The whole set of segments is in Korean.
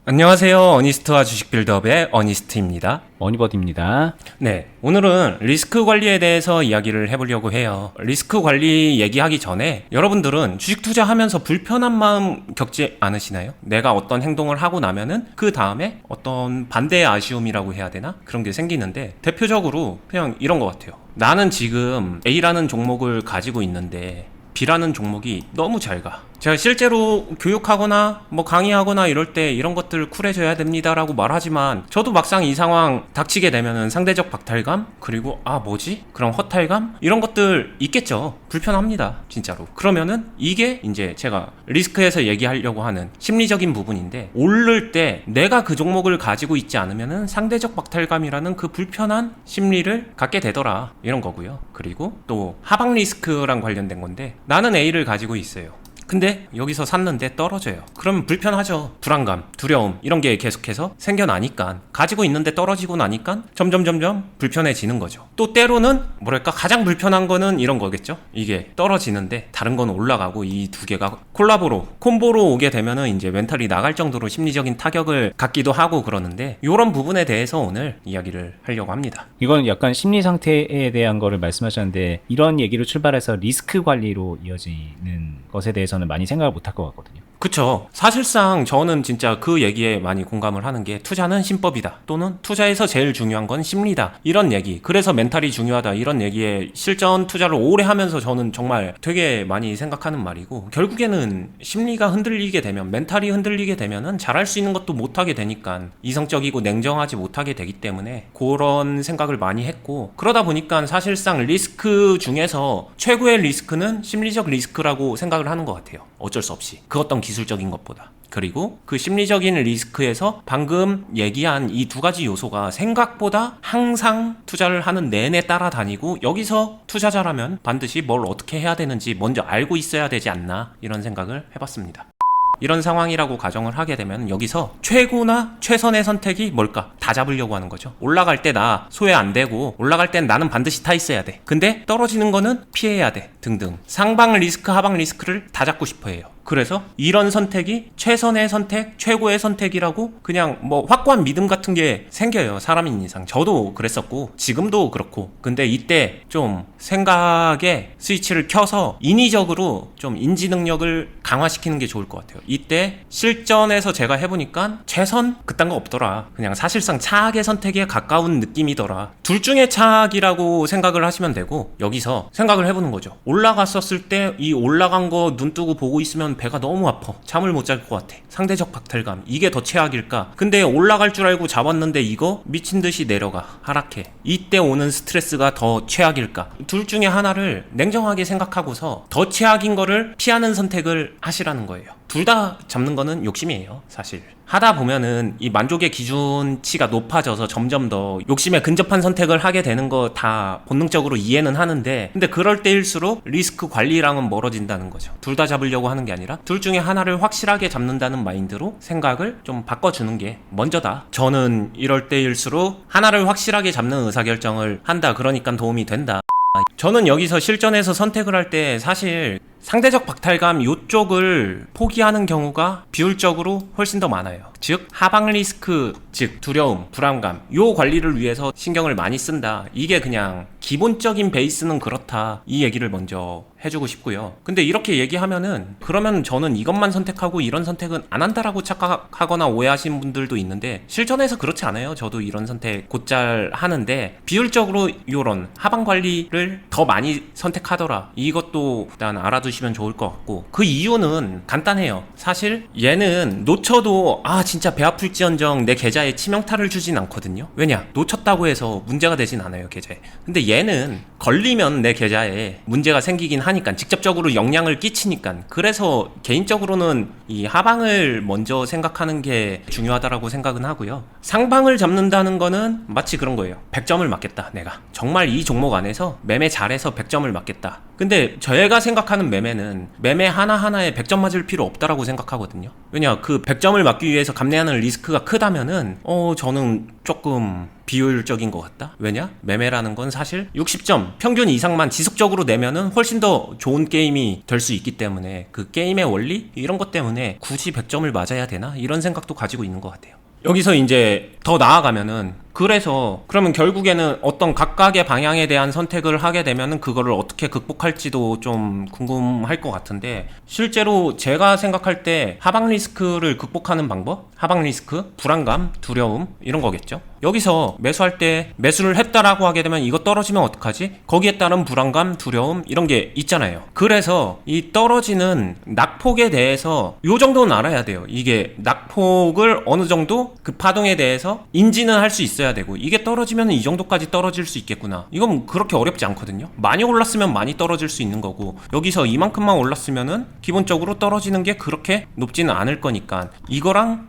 안녕하세요. 어니스트와 주식 빌드업의 어니스트입니다. 어니버디입니다. 네, 오늘은 리스크 관리에 대해서 이야기를 해보려고 해요. 리스크 관리 얘기하기 전에 여러분들은 주식 투자하면서 불편한 마음 겪지 않으시나요? 내가 어떤 행동을 하고 나면은 그 다음에 어떤 반대의 아쉬움이라고 해야 되나? 그런 게 생기는데 대표적으로 그냥 이런 것 같아요. 나는 지금 A라는 종목을 가지고 있는데 B라는 종목이 너무 잘 가. 제가 실제로 교육하거나 뭐 강의하거나 이럴 때 이런 것들 쿨해져야 됩니다라고 말하지만 저도 막상 이 상황 닥치게 되면은 상대적 박탈감 그리고 뭐지? 그런 허탈감 이런 것들 있겠죠. 불편합니다. 진짜로. 그러면은 이게 이제 제가 리스크에서 얘기하려고 하는 심리적인 부분인데 오를 때 내가 그 종목을 가지고 있지 않으면은 상대적 박탈감이라는 그 불편한 심리를 갖게 되더라 이런 거고요. 그리고 또 하방 리스크랑 관련된 건데 나는 A를 가지고 있어요. 근데 여기서 샀는데 떨어져요. 그러면 불편하죠. 불안감, 두려움 이런 게 계속해서 생겨나니까 가지고 있는데 떨어지고 나니까 점점 불편해지는 거죠. 또 때로는 뭐랄까 가장 불편한 거는 이런 거겠죠. 이게 떨어지는데 다른 건 올라가고 이 두 개가 콤보로 오게 되면은 이제 멘탈이 나갈 정도로 심리적인 타격을 갖기도 하고 그러는데 이런 부분에 대해서 오늘 이야기를 하려고 합니다. 이건 약간 심리 상태에 대한 거를 말씀하셨는데 이런 얘기로 출발해서 리스크 관리로 이어지는 것에 대해서는 많이 생각을 못할 것 같거든요. 그쵸. 사실상 저는 진짜 그 얘기에 많이 공감을 하는 게 투자는 신법이다. 또는 투자에서 제일 중요한 건 심리다. 이런 얘기. 그래서 멘탈이 중요하다. 이런 얘기에 실전 투자를 오래 하면서 저는 정말 되게 많이 생각하는 말이고 결국에는 심리가 흔들리게 되면 멘탈이 흔들리게 되면은 잘할 수 있는 것도 못하게 되니까 이성적이고 냉정하지 못하게 되기 때문에 그런 생각을 많이 했고 그러다 보니까 사실상 리스크 중에서 최고의 리스크는 심리적 리스크라고 생각을 하는 것 같아요. 어쩔 수 없이. 그 어떤 기술적인 것보다. 그리고 그 심리적인 리스크에서 방금 얘기한 이 두 가지 요소가 생각보다 항상 투자를 하는 내내 따라다니고 여기서 투자자라면 반드시 뭘 어떻게 해야 되는지 먼저 알고 있어야 되지 않나 이런 생각을 해봤습니다. 이런 상황이라고 가정을 하게 되면 여기서 최고나 최선의 선택이 뭘까? 다 잡으려고 하는 거죠. 올라갈 때 나 소외 안 되고 올라갈 땐 나는 반드시 타 있어야 돼. 근데 떨어지는 거는 피해야 돼. 등등. 상방 리스크, 하방 리스크를 다 잡고 싶어 해요. 그래서 이런 선택이 최선의 선택, 최고의 선택이라고 그냥 뭐 확고한 믿음 같은 게 생겨요. 사람인 이상. 저도 그랬었고 지금도 그렇고. 근데 이때 좀 생각에 스위치를 켜서 인위적으로 좀 인지 능력을 강화시키는 게 좋을 것 같아요. 이때 실전에서 제가 해보니까 최선? 그딴 거 없더라. 그냥 사실상 차악의 선택에 가까운 느낌이더라. 둘 중에 차악이라고 생각을 하시면 되고 여기서 생각을 해보는 거죠. 올라갔었을 때 이 올라간 거 눈 뜨고 보고 있으면 배가 너무 아파. 잠을 못 잘 것 같아. 상대적 박탈감. 이게 더 최악일까? 근데 올라갈 줄 알고 잡았는데 이거 미친 듯이 내려가. 하락해. 이때 오는 스트레스가 더 최악일까? 둘 중에 하나를 냉정하게 생각하고서 더 최악인 거를 피하는 선택을 하시라는 거예요. 둘 다 잡는 거는 욕심이에요. 사실. 하다 보면은 이 만족의 기준치가 높아져서 점점 더 욕심에 근접한 선택을 하게 되는 거 다 본능적으로 이해는 하는데 근데 그럴 때일수록 리스크 관리랑은 멀어진다는 거죠. 둘 다 잡으려고 하는 게 아니라 둘 중에 하나를 확실하게 잡는다는 마인드로 생각을 좀 바꿔주는 게 먼저다. 저는 이럴 때일수록 하나를 확실하게 잡는 의사결정을 한다. 그러니까 도움이 된다. 저는 여기서 실전에서 선택을 할 때 사실 상대적 박탈감 요쪽을 포기하는 경우가 비율적으로 훨씬 더 많아요. 즉 하방 리스크, 즉 두려움, 불안감 요 관리를 위해서 신경을 많이 쓴다. 이게 그냥 기본적인 베이스는 그렇다. 이 얘기를 먼저 해주고 싶고요. 근데 이렇게 얘기하면은 그러면 저는 이것만 선택하고 이런 선택은 안 한다라고 착각하거나 오해하시는 분들도 있는데 실전에서 그렇지 않아요. 저도 이런 선택 곧잘 하는데 비율적으로 요런 하방 관리를 더 많이 선택하더라. 이것도 일단 알아두시면 좋을 것 같고 그 이유는 간단해요. 사실 얘는 놓쳐도 진짜 배 아플지언정 내 계좌에 치명타를 주진 않거든요. 왜냐? 놓쳤다고 해서 문제가 되진 않아요. 계좌에. 근데 얘는 걸리면 내 계좌에 문제가 생기긴 하니까 직접적으로 영향을 끼치니까 그래서 개인적으로는 이 하방을 먼저 생각하는 게 중요하다라고 생각은 하고요. 상방을 잡는다는 거는 마치 그런 거예요. 100점을 맞겠다. 내가 정말 이 종목 안에서 매매 잘해서 100점을 맞겠다. 근데 저희가 생각하는 매매는 매매 하나하나에 100점 맞을 필요 없다라고 생각하거든요. 왜냐? 그 100점을 맞기 위해서 감내하는 리스크가 크다면은 저는 조금 비효율적인 것 같다. 왜냐? 매매라는 건 사실 60점 평균 이상만 지속적으로 내면은 훨씬 더 좋은 게임이 될 수 있기 때문에 그 게임의 원리 이런 것 때문에 굳이 100점을 맞아야 되나 이런 생각도 가지고 있는 것 같아요. 여기서 이제 더 나아가면은 그래서 그러면 결국에는 어떤 각각의 방향에 대한 선택을 하게 되면은 그거를 어떻게 극복할지도 좀 궁금할 것 같은데, 실제로 제가 생각할 때 하방 리스크를 극복하는 방법? 하방 리스크, 불안감, 두려움 이런 거겠죠. 여기서 매수할 때 매수를 했다라고 하게 되면 이거 떨어지면 어떡하지? 거기에 따른 불안감, 두려움 이런 게 있잖아요. 그래서 이 떨어지는 낙폭에 대해서 요 정도는 알아야 돼요. 이게 낙폭을 어느 정도 그 파동에 대해서 인지는 할 수 있어야 되고, 이게 떨어지면 이 정도까지 떨어질 수 있겠구나. 이건 그렇게 어렵지 않거든요. 많이 올랐으면 많이 떨어질 수 있는 거고, 여기서 이만큼만 올랐으면은 기본적으로 떨어지는 게 그렇게 높지는 않을 거니까 이거랑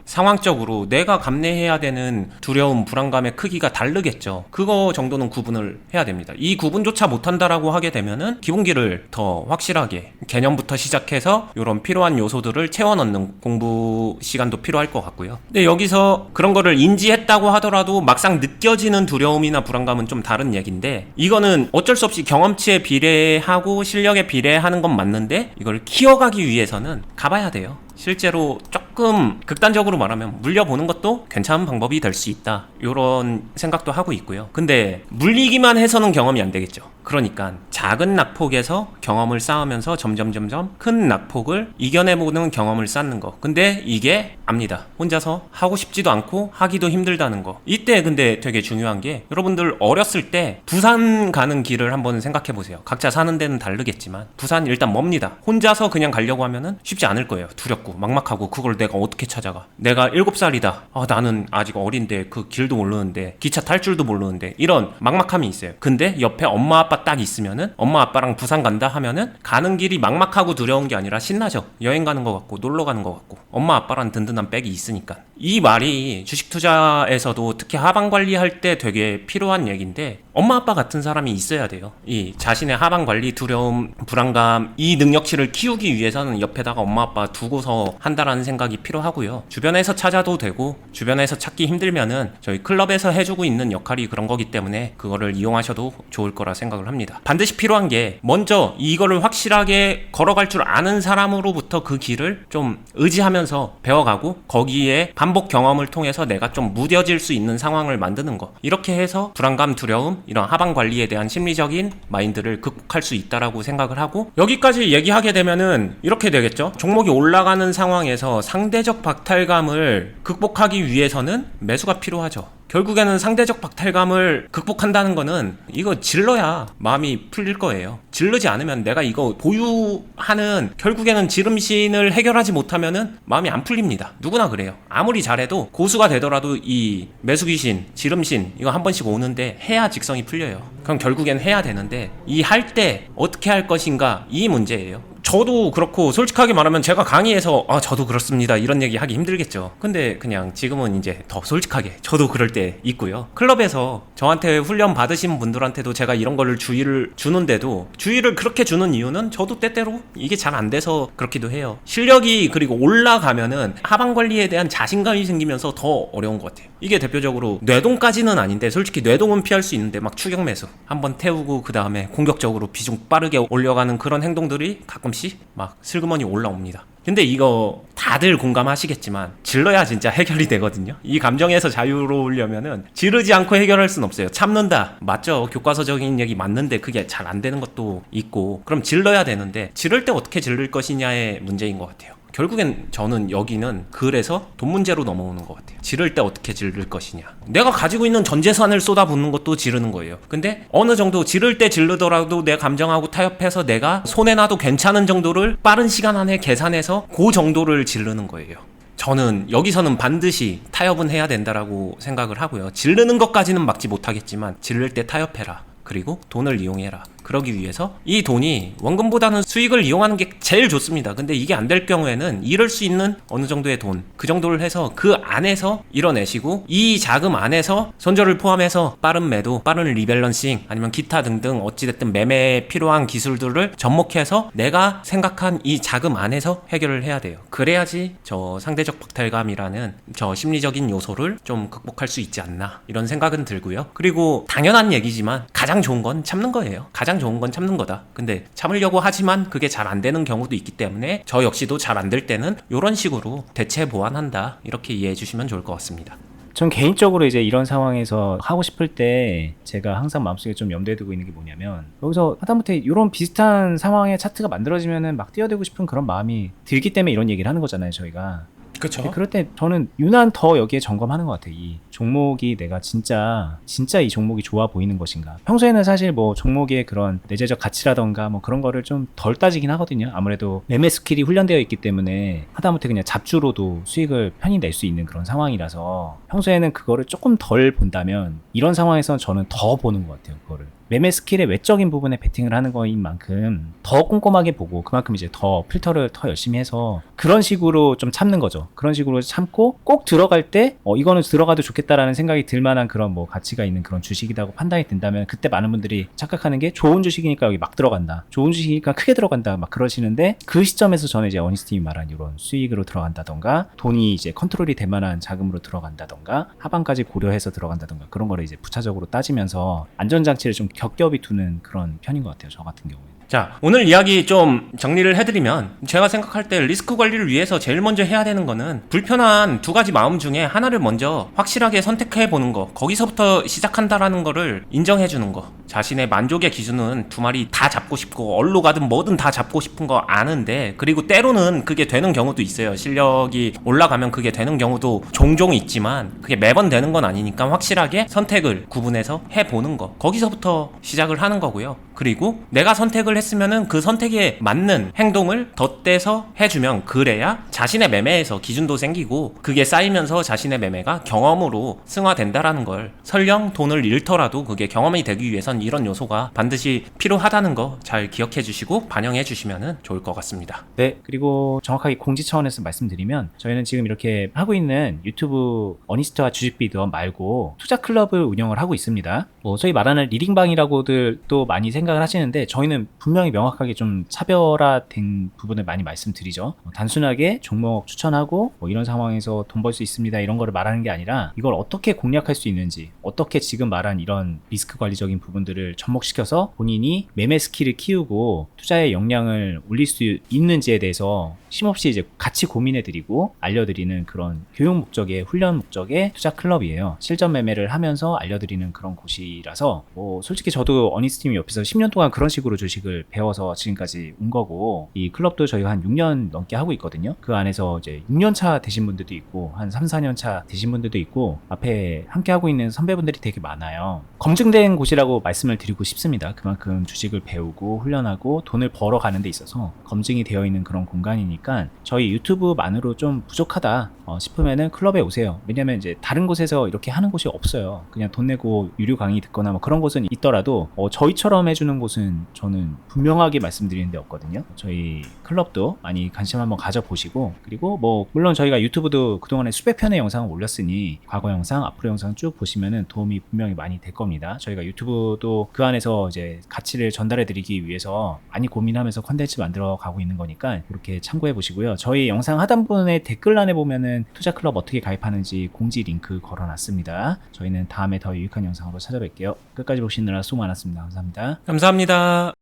상황적으로 내가 감내해야 되는 두려움, 불안감의 크기가 다르겠죠. 그거 정도는 구분을 해야 됩니다. 이 구분조차 못한다라고 하게 되면은 기본기를 더 확실하게 개념부터 시작해서 이런 필요한 요소들을 채워 넣는 공부 시간도 필요할 것 같고요. 근데 여기서 그런 거를 인지했다고 하더라도 막상 느껴지는 두려움이나 불안감은 좀 다른 얘기인데, 이거는 어쩔 수 없이 경험치에 비례하고 실력에 비례하는 건 맞는데 이걸 키워가기 위해서는 가봐야 돼요. 실제로 조금 극단적으로 말하면 물려보는 것도 괜찮은 방법이 될 수 있다, 이런 생각도 하고 있고요. 근데 물리기만 해서는 경험이 안 되겠죠. 그러니까 작은 낙폭에서 경험을 쌓으면서 점점 큰 낙폭을 이겨내보는 경험을 쌓는 거. 근데 이게 압니다. 혼자서 하고 싶지도 않고 하기도 힘들다는 거. 이때 근데 되게 중요한 게, 여러분들 어렸을 때 부산 가는 길을 한번 생각해 보세요. 각자 사는 데는 다르겠지만 부산 일단 멉니다. 혼자서 그냥 가려고 하면은 쉽지 않을 거예요. 두렵고 막막하고, 그걸 내가 어떻게 찾아가. 내가 7살이다. 나는 아직 어린데 그 길도 모르는데 기차 탈 줄도 모르는데, 이런 막막함이 있어요. 근데 옆에 엄마 아빠 딱 있으면은, 엄마 아빠랑 부산 간다 하면은 가는 길이 막막하고 두려운 게 아니라 신나죠. 여행 가는 것 같고 놀러 가는 것 같고, 엄마 아빠랑 든든한 백이 있으니까. 이 말이 주식 투자에서도 특히 하방 관리할 때 되게 필요한 얘기인데, 엄마 아빠 같은 사람이 있어야 돼요. 이 자신의 하방 관리, 두려움, 불안감, 이 능력치를 키우기 위해서는 옆에다가 엄마 아빠 두고서 한다라는 생각이 필요하고요. 주변에서 찾아도 되고, 주변에서 찾기 힘들면은 저희 클럽에서 해주고 있는 역할이 그런 거기 때문에 그거를 이용하셔도 좋을 거라 생각을 합니다. 반드시 필요한 게, 먼저 이거를 확실하게 걸어갈 줄 아는 사람으로부터 그 길을 좀 의지하면서 배워가고, 거기에 반복 경험을 통해서 내가 좀 무뎌질 수 있는 상황을 만드는 거. 이렇게 해서 불안감, 두려움, 이런 하방 관리에 대한 심리적인 마인드를 극복할 수 있다라고 생각을 하고, 여기까지 얘기하게 되면은 이렇게 되겠죠. 종목이 올라가는 상황에서 상대적 박탈감을 극복하기 위해서는 매수가 필요하죠. 결국에는 상대적 박탈감을 극복한다는 거는 이거 질러야 마음이 풀릴 거예요. 질르지 않으면, 내가 이거 보유하는 결국에는 지름신을 해결하지 못하면은 마음이 안 풀립니다. 누구나 그래요. 아무리 잘해도 고수가 되더라도 이 매수귀신, 지름신 이거 한 번씩 오는데 해야 직성이 풀려요. 그럼 결국엔 해야 되는데, 이 할 때 어떻게 할 것인가, 이 문제예요. 저도 그렇고, 솔직하게 말하면 제가 강의에서 저도 그렇습니다 이런 얘기 하기 힘들겠죠. 근데 그냥 지금은 이제 더 솔직하게 저도 그럴 때 있고요. 클럽에서 저한테 훈련 받으신 분들한테도 제가 이런 거를 주의를 주는데도, 주의를 그렇게 주는 이유는 저도 때때로 이게 잘 안 돼서 그렇기도 해요. 실력이 그리고 올라가면은 하방 관리에 대한 자신감이 생기면서 더 어려운 것 같아요. 이게 대표적으로 뇌동까지는 아닌데, 솔직히 뇌동은 피할 수 있는데 막 추격 매수 한번 태우고 그 다음에 공격적으로 비중 빠르게 올려가는 그런 행동들이 가끔씩 막 슬그머니 올라옵니다. 근데 이거 다들 공감하시겠지만 질러야 진짜 해결이 되거든요. 이 감정에서 자유로우려면은 지르지 않고 해결할 순 없어요. 참는다, 맞죠? 교과서적인 얘기 맞는데 그게 잘 안 되는 것도 있고, 그럼 질러야 되는데 지를 때 어떻게 질를 것이냐의 문제인 것 같아요. 결국엔 저는 여기는 그래서 돈 문제로 넘어오는 것 같아요. 지를 때 어떻게 지를 것이냐. 내가 가지고 있는 전 재산을 쏟아붓는 것도 지르는 거예요. 근데 어느 정도 지를 때 지르더라도 내 감정하고 타협해서 내가 손해나도 괜찮은 정도를 빠른 시간 안에 계산해서 그 정도를 지르는 거예요. 저는 여기서는 반드시 타협은 해야 된다라고 생각을 하고요. 지르는 것까지는 막지 못하겠지만 지를 때 타협해라. 그리고 돈을 이용해라. 그러기 위해서 이 돈이 원금보다는 수익을 이용하는 게 제일 좋습니다. 근데 이게 안 될 경우에는 이럴 수 있는 어느 정도의 돈, 그 정도를 해서 그 안에서 이뤄내시고 이 자금 안에서 손절을 포함해서 빠른 매도, 빠른 리밸런싱 아니면 기타 등등 어찌됐든 매매에 필요한 기술들을 접목해서 내가 생각한 이 자금 안에서 해결을 해야 돼요. 그래야지 저 상대적 박탈감이라는 저 심리적인 요소를 좀 극복할 수 있지 않나 이런 생각은 들고요. 그리고 당연한 얘기지만 가장 좋은 건 참는 거예요. 가장 좋은 건 참는 거다. 근데 참으려고 하지만 그게 잘 안 되는 경우도 있기 때문에 저 역시도 잘 안 될 때는 이런 식으로 대체 보완한다 이렇게 이해해 주시면 좋을 것 같습니다. 전 개인적으로 이제 이런 상황에서 하고 싶을 때 제가 항상 마음속에 좀 염두에 두고 있는 게 뭐냐면 여기서 하다못해 이런 비슷한 상황의 차트가 만들어지면은 막 뛰어들고 싶은 그런 마음이 들기 때문에 이런 얘기를 하는 거잖아요, 저희가. 그렇죠. 그럴 때 저는 유난 더 여기에 점검하는 것 같아요. 이 종목이 내가 진짜 이 종목이 좋아 보이는 것인가. 평소에는 사실 뭐 종목의 그런 내재적 가치라던가 뭐 그런 거를 좀 덜 따지긴 하거든요. 아무래도 매매 스킬이 훈련되어 있기 때문에 하다못해 그냥 잡주로도 수익을 편히 낼 수 있는 그런 상황이라서 평소에는 그거를 조금 덜 본다면 이런 상황에서는 저는 더 보는 것 같아요. 그거를. 매매 스킬의 외적인 부분에 베팅을 하는 거인 만큼 더 꼼꼼하게 보고 그만큼 이제 더 필터를 더 열심히 해서 그런 식으로 좀 참는 거죠. 그런 식으로 참고 꼭 들어갈 때 이거는 들어가도 좋겠다라는 생각이 들 만한 그런 뭐 가치가 있는 그런 주식이라고 판단이 든다면 그때 많은 분들이 착각하는 게 좋은 주식이니까 여기 막 들어간다. 좋은 주식이니까 크게 들어간다. 막 그러시는데 그 시점에서 저는 이제 어니스팀이 말한 이런 수익으로 들어간다던가 돈이 이제 컨트롤이 될 만한 자금으로 들어간다던가 하반까지 고려해서 들어간다던가 그런 거를 이제 부차적으로 따지면서 안전장치를 좀 겹겹이 두는 그런 편인 것 같아요. 저 같은 경우에는. 자, 오늘 이야기 좀 정리를 해드리면 제가 생각할 때 리스크 관리를 위해서 제일 먼저 해야 되는 거는 불편한 두 가지 마음 중에 하나를 먼저 확실하게 선택해 보는 거, 거기서부터 시작한다라는 거를 인정해 주는 거. 자신의 만족의 기준은 두 마리 다 잡고 싶고 얼로 가든 뭐든 다 잡고 싶은 거 아는데 그리고 때로는 그게 되는 경우도 있어요. 실력이 올라가면 그게 되는 경우도 종종 있지만 그게 매번 되는 건 아니니까 확실하게 선택을 구분해서 해보는 거, 거기서부터 시작을 하는 거고요. 그리고 내가 선택을 했으면은 그 선택에 맞는 행동을 덧대서 해주면 그래야 자신의 매매에서 기준도 생기고 그게 쌓이면서 자신의 매매가 경험으로 승화된다라는 걸, 설령 돈을 잃더라도 그게 경험이 되기 위해선 이런 요소가 반드시 필요하다는 거 잘 기억해 주시고 반영해 주시면 좋을 것 같습니다. 네, 그리고 정확하게 공지 차원에서 말씀드리면 저희는 지금 이렇게 하고 있는 유튜브 어니스트와 주식비더 말고 투자 클럽을 운영을 하고 있습니다. 뭐 소위 말하는 리딩방이라고들 또 많이 생각을 하시는데 저희는 분명히 명확하게 좀 차별화된 부분을 많이 말씀드리죠. 단순하게 종목 추천하고 뭐 이런 상황에서 돈 벌 수 있습니다 이런 거를 말하는 게 아니라 이걸 어떻게 공략할 수 있는지, 어떻게 지금 말한 이런 리스크 관리적인 부분들을 접목시켜서 본인이 매매 스킬을 키우고 투자의 역량을 올릴 수 있는지에 대해서 쉼없이 이제 같이 고민해드리고 알려드리는 그런 교육 목적의, 훈련 목적의 투자 클럽이에요. 실전 매매를 하면서 알려드리는 그런 곳이라서 뭐 솔직히 저도 어니스팀 옆에서 10년 동안 그런 식으로 주식을 배워서 지금까지 온 거고 이 클럽도 저희가 한 6년 넘게 하고 있거든요. 그 안에서 이제 6년 차 되신 분들도 있고 한 3, 4년 차 되신 분들도 있고 앞에 함께 하고 있는 선배분들이 되게 많아요. 검증된 곳이라고 말씀을 드리고 싶습니다. 그만큼 주식을 배우고 훈련하고 돈을 벌어가는 데 있어서 검증이 되어 있는 그런 공간이니까 저희 유튜브만으로 좀 부족하다 싶으면은 클럽에 오세요. 왜냐면 이제 다른 곳에서 이렇게 하는 곳이 없어요. 그냥 돈 내고 유료 강의 듣거나 뭐 그런 곳은 있더라도 저희처럼 해주는 곳은 저는 분명하게 말씀드리는 데 없거든요. 저희 클럽도 많이 관심 한번 가져보시고 그리고 뭐 물론 저희가 유튜브도 그동안에 수백 편의 영상을 올렸으니 과거 영상, 앞으로 영상 쭉 보시면은 도움이 분명히 많이 될 겁니다. 저희가 유튜브도 그 안에서 이제 가치를 전달해 드리기 위해서 많이 고민하면서 컨텐츠 만들어 가고 있는 거니까 이렇게 참고해 보시고요. 저희 영상 하단부분에 댓글란에 보면은 투자 클럽 어떻게 가입하는지 공지 링크 걸어놨습니다. 저희는 다음에 더 유익한 영상으로 찾아뵐게요. 끝까지 보시느라 수고 많았습니다. 감사합니다. 감사합니다.